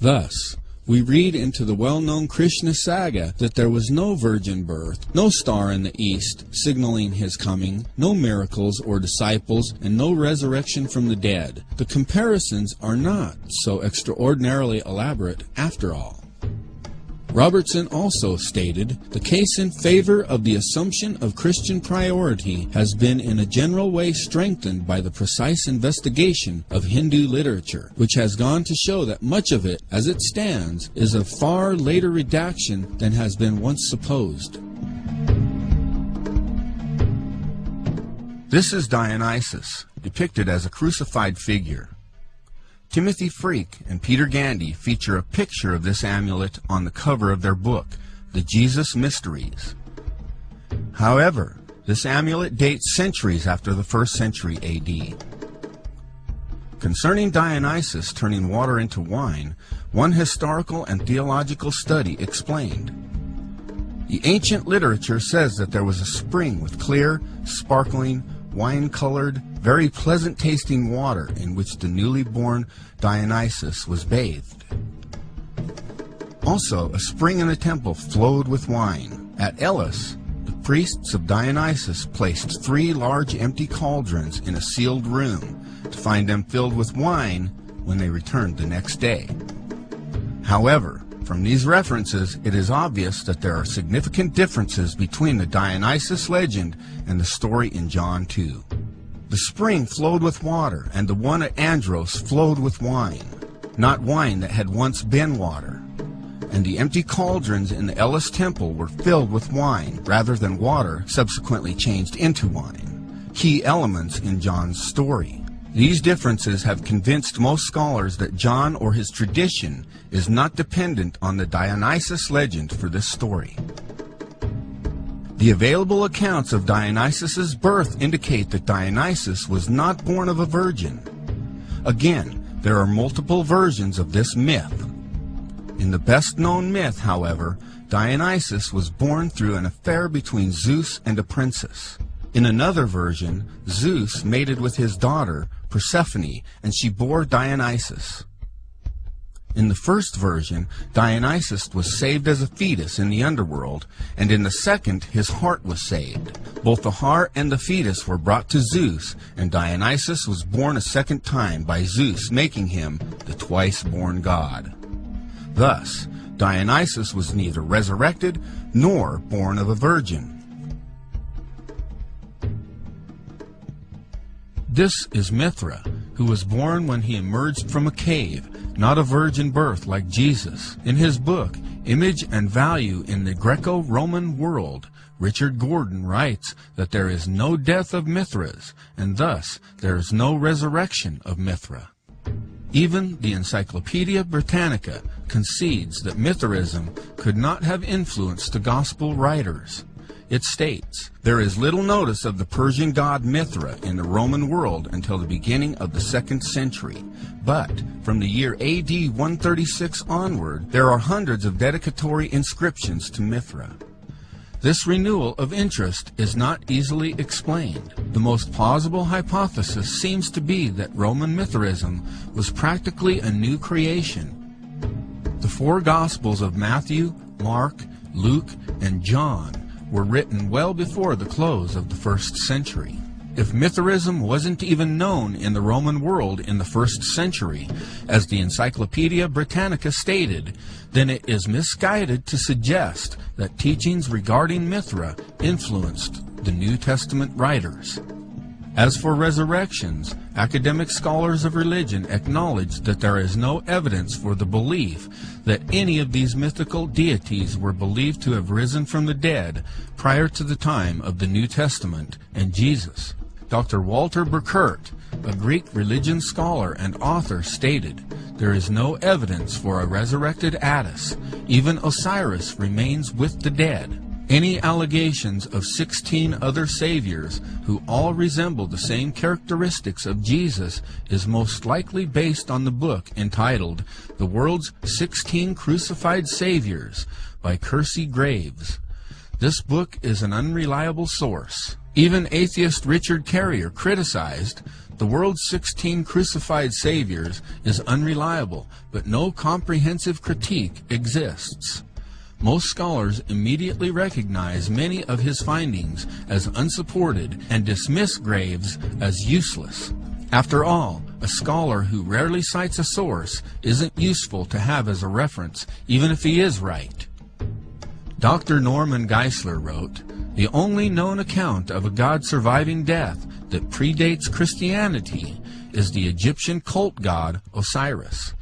Thus, we read into the well-known Krishna saga that there was no virgin birth, no star in the east signaling his coming, no miracles or disciples, and no resurrection from the dead. The comparisons are not so extraordinarily elaborate after all. Robertson also stated, the case in favor of the assumption of Christian priority has been in a general way strengthened by the precise investigation of Hindu literature, which has gone to show that much of it, as it stands, is of far later redaction than has been once supposed. This is Dionysus, depicted as a crucified figure. Timothy Freak and Peter Gandy feature a picture of this amulet on the cover of their book, The Jesus Mysteries. However, this amulet dates centuries after the 1st century AD. Concerning Dionysus turning water into wine, one historical and theological study explained. The ancient literature says that there was a spring with clear, sparkling, wine-colored, very pleasant-tasting water in which the newly born Dionysus was bathed. Also, a spring in the temple flowed with wine. At Elis, the priests of Dionysus placed 3 large empty cauldrons in a sealed room to find them filled with wine when they returned the next day. However, from these references, it is obvious that there are significant differences between the Dionysus legend and the story in John 2. The spring flowed with water, and the one at Andros flowed with wine, not wine that had once been water. And the empty cauldrons in the Elis temple were filled with wine, rather than water subsequently changed into wine, key elements in John's story. These differences have convinced most scholars that John or his tradition is not dependent on the Dionysus legend for this story. The available accounts of Dionysus's birth indicate that Dionysus was not born of a virgin. Again, there are multiple versions of this myth. In the best-known myth, however, Dionysus was born through an affair between Zeus and a princess. In another version, Zeus mated with his daughter, Persephone, and she bore Dionysus. In the first version, Dionysus was saved as a fetus in the underworld, and in the second, his heart was saved. Both the heart and the fetus were brought to Zeus, and Dionysus was born a second time by Zeus, making him the twice-born god. Thus, Dionysus was neither resurrected nor born of a virgin. This is Mithra, who was born when he emerged from a cave, not a virgin birth like Jesus. In his book, Image and Value in the Greco-Roman World, Richard Gordon writes that there is no death of Mithras, and thus there is no resurrection of Mithra. Even the Encyclopedia Britannica concedes that Mithraism could not have influenced the Gospel writers. It states, there is little notice of the Persian god Mithra in the Roman world until the beginning of the 2nd century, but from the year AD 136 onward, there are hundreds of dedicatory inscriptions to Mithra. This renewal of interest is not easily explained. The most plausible hypothesis seems to be that Roman Mithraism was practically a new creation. The 4 Gospels of Matthew, Mark, Luke, and John were written well before the close of the 1st century. If Mithraism wasn't even known in the Roman world in the 1st century, as the Encyclopedia Britannica stated, then it is misguided to suggest that teachings regarding Mithra influenced the New Testament writers. As for resurrections, academic scholars of religion acknowledge that there is no evidence for the belief that any of these mythical deities were believed to have risen from the dead prior to the time of the New Testament and Jesus. Dr. Walter Burkert, a Greek religion scholar and author, stated, there is no evidence for a resurrected Attis. Even Osiris remains with the dead. Any allegations of 16 other saviors who all resemble the same characteristics of Jesus is most likely based on the book entitled The World's 16 Crucified Saviors by Kersey Graves. This book is an unreliable source. Even atheist Richard Carrier criticized, "The world's 16 crucified saviors is unreliable, but no comprehensive critique exists." Most scholars immediately recognize many of his findings as unsupported and dismiss Graves as useless. After all, a scholar who rarely cites a source isn't useful to have as a reference, even if he is right. Dr. Norman Geisler wrote, "The only known account of a god surviving death that predates Christianity is the Egyptian cult god Osiris.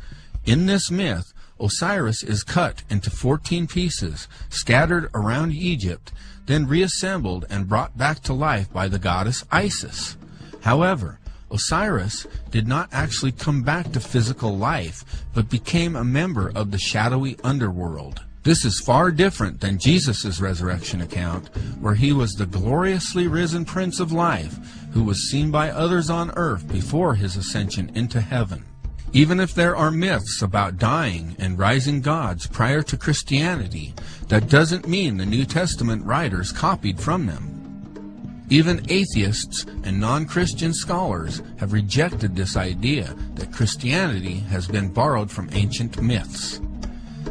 In this myth, Osiris is cut into 14 pieces, scattered around Egypt, then reassembled and brought back to life by the goddess Isis. However, Osiris did not actually come back to physical life, but became a member of the shadowy underworld. This is far different than Jesus' resurrection account, where he was the gloriously risen Prince of Life, who was seen by others on earth before his ascension into heaven. Even if there are myths about dying and rising gods prior to Christianity, that doesn't mean the New Testament writers copied from them. Even atheists and non-Christian scholars have rejected this idea that Christianity has been borrowed from ancient myths.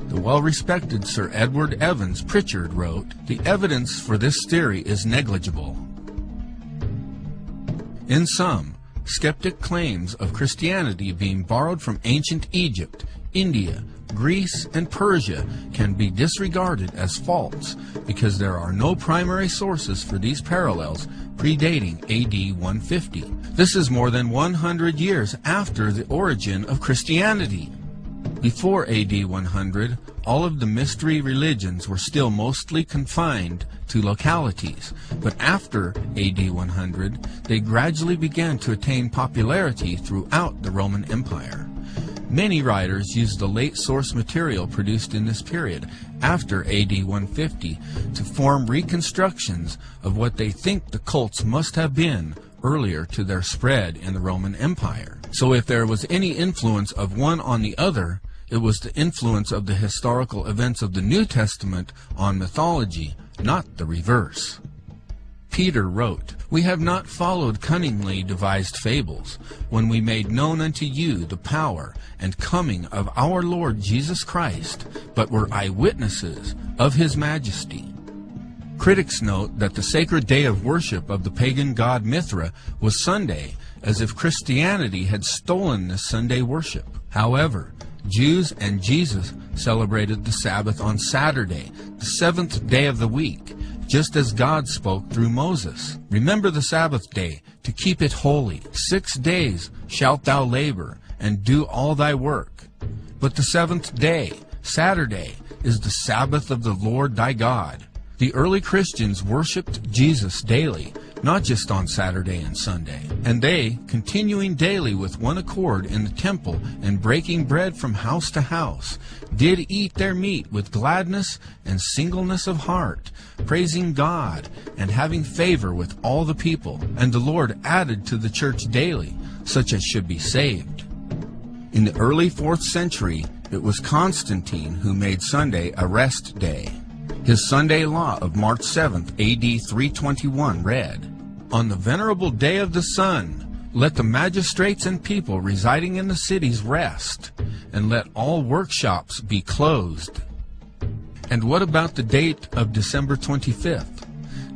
The well-respected Sir Edward Evans Pritchard wrote, "The evidence for this theory is negligible." In sum, skeptic claims of Christianity being borrowed from ancient Egypt, India, Greece, and Persia can be disregarded as false because there are no primary sources for these parallels predating AD 150. This is more than 100 years after the origin of Christianity. Before AD 100, all of the mystery religions were still mostly confined to localities, but after AD 100, they gradually began to attain popularity throughout the Roman Empire. Many writers used the late source material produced in this period, after AD 150, to form reconstructions of what they think the cults must have been earlier to their spread in the Roman Empire. So if there was any influence of one on the other, it was the influence of the historical events of the New Testament on mythology, not the reverse. Peter wrote, "We have not followed cunningly devised fables, when we made known unto you the power and coming of our Lord Jesus Christ, but were eyewitnesses of his majesty." Critics note that the sacred day of worship of the pagan god Mithra was Sunday, as if Christianity had stolen this Sunday worship. However, Jews and Jesus celebrated the Sabbath on Saturday, the seventh day of the week, just as God spoke through Moses. "Remember the Sabbath day, to keep it holy. 6 days shalt thou labor, and do all thy work. But the seventh day, Saturday, is the Sabbath of the Lord thy God." The early Christians worshipped Jesus daily, not just on Saturday and Sunday. And they, continuing daily with one accord in the temple and breaking bread from house to house, did eat their meat with gladness and singleness of heart, praising God and having favor with all the people. And the Lord added to the church daily such as should be saved. In the early 4th century, it was Constantine who made Sunday a rest day. His Sunday law of March 7th, AD 321 read, "On the venerable day of the sun, let the magistrates and people residing in the cities rest, and let all workshops be closed." And what about the date of December 25th?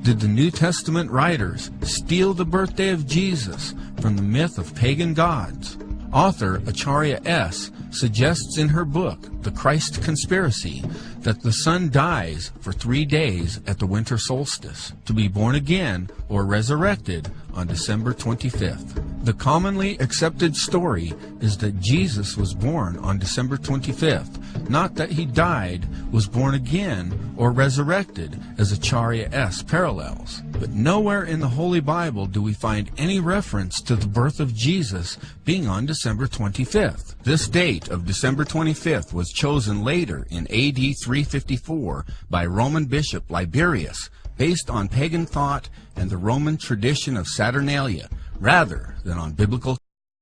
Did the New Testament writers steal the birthday of Jesus from the myth of pagan gods? Author Acharya S. suggests in her book, The Christ Conspiracy, that the sun dies for 3 days at the winter solstice, to be born again or resurrected on December 25th. The commonly accepted story is that Jesus was born on December 25th, not that he died, was born again, or resurrected, as Acharya S. parallels. But nowhere in the Holy Bible do we find any reference to the birth of Jesus being on December 25th. This date of December 25th was chosen later in AD 354 by Roman Bishop Liberius, based on pagan thought and the Roman tradition of Saturnalia, rather than on biblical